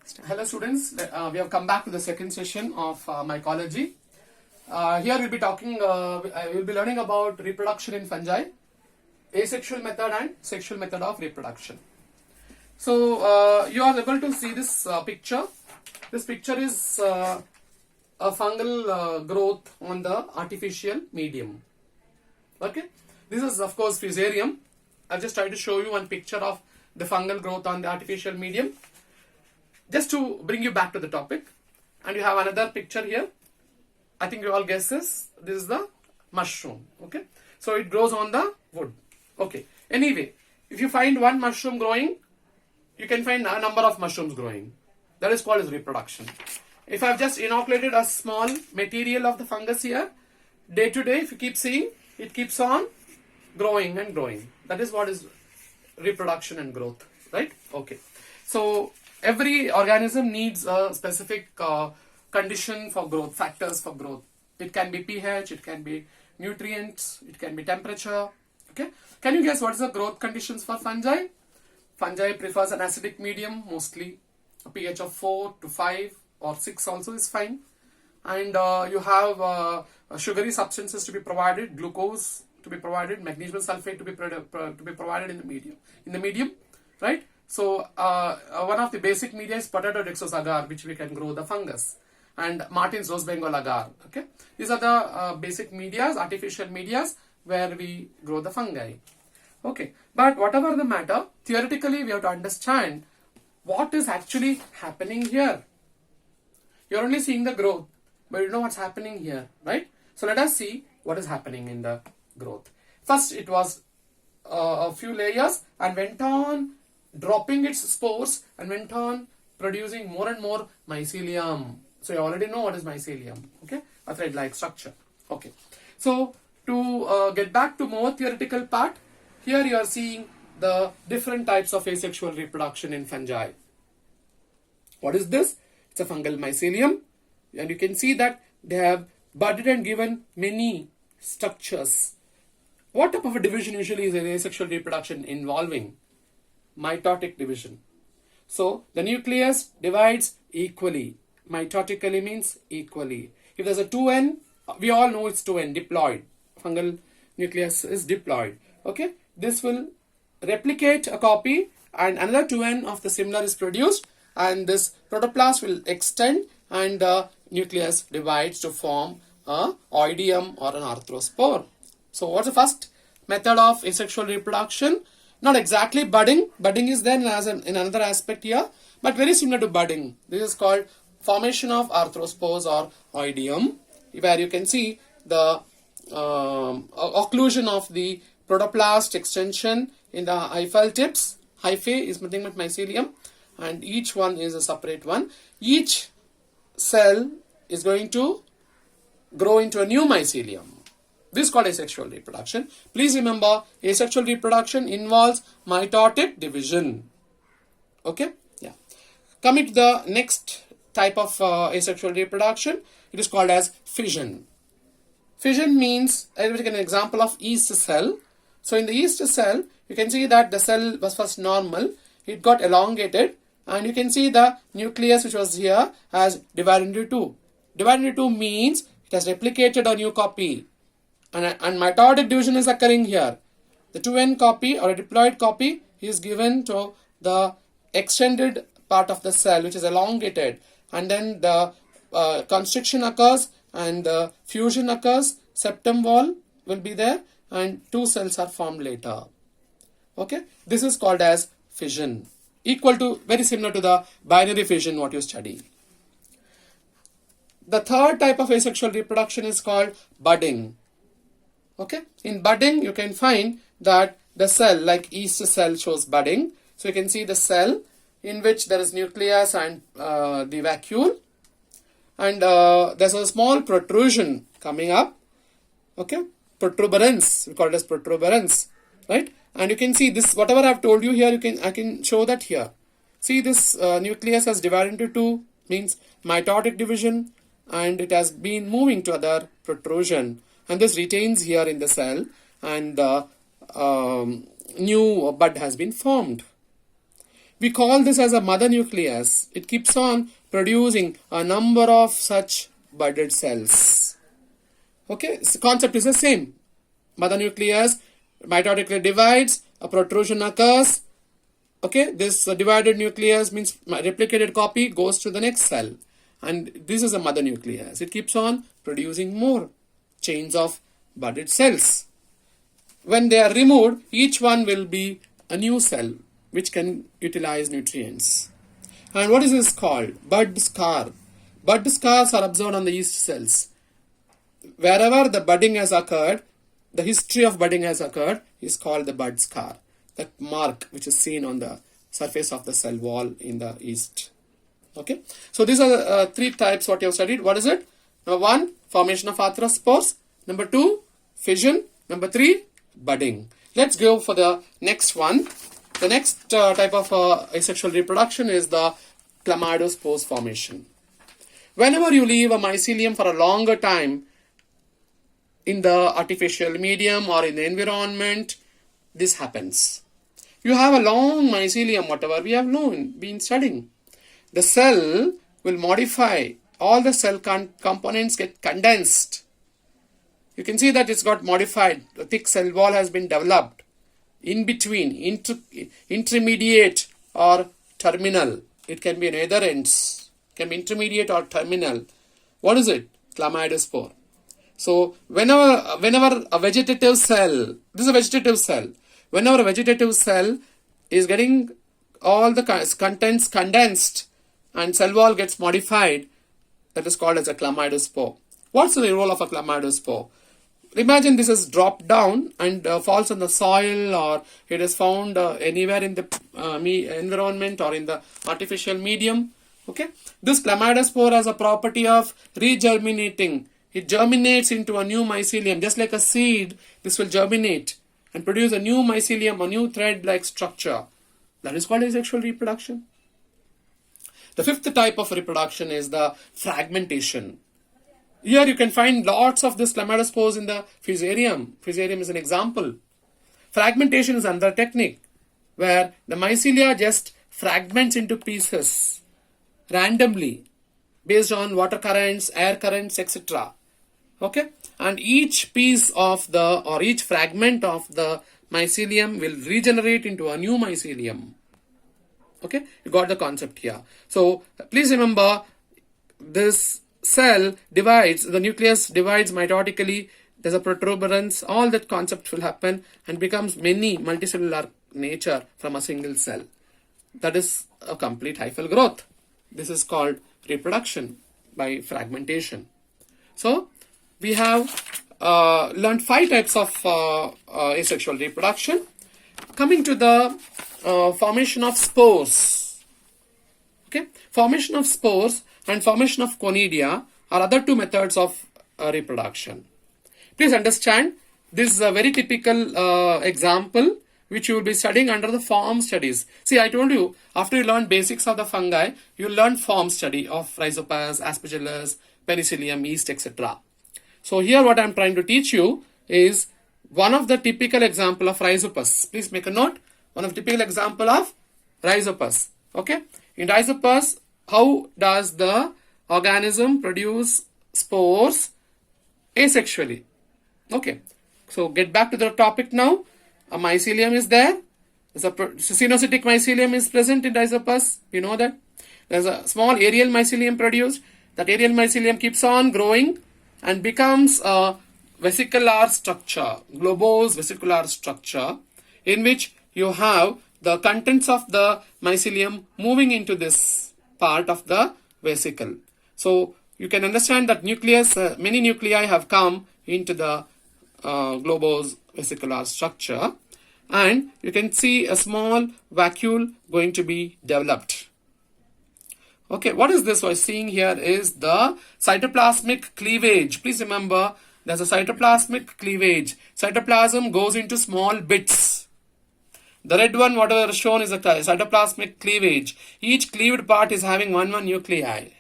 Hello students, we have come back to the second session of mycology. Here we'll be talking, we'll be learning about reproduction in fungi, asexual method and sexual method of reproduction. So you are able to see this picture. This picture is a fungal growth on the artificial medium. Okay, this is of course fusarium. I've just tried to show you one picture of the fungal growth on the artificial medium, just to bring you back to the topic. And you have another picture here. I think you all guess this. This is the mushroom. Okay, so it grows on the wood. Okay, anyway, if you find one mushroom growing, you can find a number of mushrooms growing. That is called as reproduction. If I've just inoculated a small material of the fungus here, day to day, if you keep seeing, it keeps on growing and growing. That is what is reproduction and growth, right? Okay, so every organism needs a specific condition for growth, factors for growth. It can be pH, it can be nutrients, it can be temperature. Okay, can you guess what is the growth conditions for fungi? Fungi prefers an acidic medium, mostly a pH of 4 to 5 or 6 also is fine. And you have sugary substances to be provided, glucose to be provided, magnesium sulfate to be provided in the medium, right? So one of the basic media is potato dextrose agar, which we can grow the fungus, and Martin's rose Bengal agar. Okay, these are the basic medias, artificial medias, where we grow the fungi. Okay, but whatever the matter, theoretically we have to understand what is actually happening here. You're only seeing the growth, but you know what's happening here, right? So let us see what is happening in the growth. First, it was a few layers and went on dropping its spores and went on producing more and more mycelium. So you already know what is mycelium, okay? A thread-like structure. Okay. So to get back to more theoretical part, here you are seeing the different types of asexual reproduction in fungi. What is this? It's a fungal mycelium, and you can see that they have budded and given many structures. What type of a division usually is an asexual reproduction involving? Mitotic division. So the nucleus divides equally. Mitotically means equally. If there's a 2n, we all know it's 2n, diploid. Fungal nucleus is diploid. Okay, this will replicate a copy and another 2n of the similar is produced, and this protoplast will extend and the nucleus divides to form a oidium or an arthrospore. So what's the first method of asexual reproduction? Not exactly budding. Budding is then as in another aspect here, but very similar to budding. This is called formation of arthrospores or oidium, where you can see the occlusion of the protoplast extension in the hyphal tips. Hyphae is nothing but mycelium, and each one is a separate one. Each cell is going to grow into a new mycelium. This is called asexual reproduction. Please remember, asexual reproduction involves mitotic division. Okay? Yeah. Coming to the next type of asexual reproduction, it is called as fission. Fission means, I will take an example of yeast cell. So in the yeast cell, you can see that the cell was first normal. It got elongated, and you can see the nucleus which was here has divided into two. Divided into two means it has replicated a new copy. And mitotic division is occurring here. The 2n copy or a diploid copy is given to the extended part of the cell, which is elongated, and then the constriction occurs and the fusion occurs. Septum wall will be there and two cells are formed later. Okay, this is called as fission, equal to, very similar to the binary fission what you study. The third type of asexual reproduction is called budding. Okay, in budding you can find that the cell, like yeast cell, shows budding. So you can see the cell in which there is nucleus and the vacuole, and there's a small protrusion coming up. Okay, protuberance, we call it as protuberance, right? And you can see this, whatever I've told you here, I can show that here. See, this nucleus has divided into two, means mitotic division, and it has been moving to other protrusion. And this retains here in the cell, and new bud has been formed. we call this as a mother nucleus. It keeps on producing a number of such budded cells. Okay, the concept is the same. Mother nucleus mitotically divides, a protrusion occurs. Okay, this divided nucleus means replicated copy goes to the next cell, and this is a mother nucleus. It keeps on producing more chains of budded cells. When they are removed, each one will be a new cell which can utilize nutrients. And what is this called? Bud scar. Bud scars are observed on the yeast cells. Wherever the budding has occurred, the history of budding has occurred is called the bud scar. That mark which is seen on the surface of the cell wall in the yeast. Okay. So these are three types what you have studied. What is it? Number 1, formation of arthrospores. Number 2, fission. Number 3, budding. Let's go for the next one. The next type of asexual reproduction is the Clematis formation. Whenever you leave a mycelium for a longer time in the artificial medium or in the environment, this happens. You have a long mycelium, whatever we have been studying. The cell will modify, all the cell components get condensed. You can see that it's got modified. The thick cell wall has been developed. In between, intermediate or terminal. It can be on either ends. It can be intermediate or terminal. What is it? Chlamydospore. So whenever a vegetative cell, this is a vegetative cell. Whenever a vegetative cell is getting all the contents condensed and cell wall gets modified, that is called as a Clematis. What's the role of a Clematis? Imagine this is dropped down and falls on the soil, or it is found anywhere in the environment or in the artificial medium. Okay, this Clematis has a property of regerminating. It germinates into a new mycelium, just like a seed. This will germinate and produce a new mycelium, a new thread-like structure. That is called asexual reproduction. The fifth type of reproduction is the fragmentation. Here you can find lots of this Clematis in the Fusarium. Fusarium is an example. Fragmentation is another technique where the mycelia just fragments into pieces randomly based on water currents, air currents, etc. Okay, and each piece of the or each fragment of the mycelium will regenerate into a new mycelium. Okay, you got the concept here. So please remember, this cell divides, the nucleus divides mitotically, there's a protuberance, all that concept will happen and becomes many multicellular nature from a single cell. That is a complete hyphal growth. This is called reproduction by fragmentation. So we have learned 5 types of asexual reproduction. Coming to the formation of spores. Okay, formation of spores and formation of conidia are other 2 methods of reproduction. Please understand, this is a very typical example which you will be studying under the form studies. See, I told you, after you learn basics of the fungi, you will learn form study of Rhizopus, Aspergillus, Penicillium, yeast, etc. So here what I am trying to teach you is one of the typical example of Rhizopus. Please make a note. One of the typical example of Rhizopus. Okay. In Rhizopus, how does the organism produce spores asexually? Okay. So get back to the topic now. A mycelium is there. There's a cynocytic mycelium is present in Rhizopus. You know that. There's a small aerial mycelium produced. That aerial mycelium keeps on growing and becomes a vesicular structure, globose vesicular structure, in which you have the contents of the mycelium moving into this part of the vesicle. So you can understand that nucleus, many nuclei have come into the globose vesicular structure, and you can see a small vacuole going to be developed. Okay, what is this we're seeing here is the cytoplasmic cleavage. Please remember, there's a cytoplasmic cleavage. Cytoplasm goes into small bits. The red one, whatever is shown, is a cytoplasmic cleavage. Each cleaved part is having one nuclei.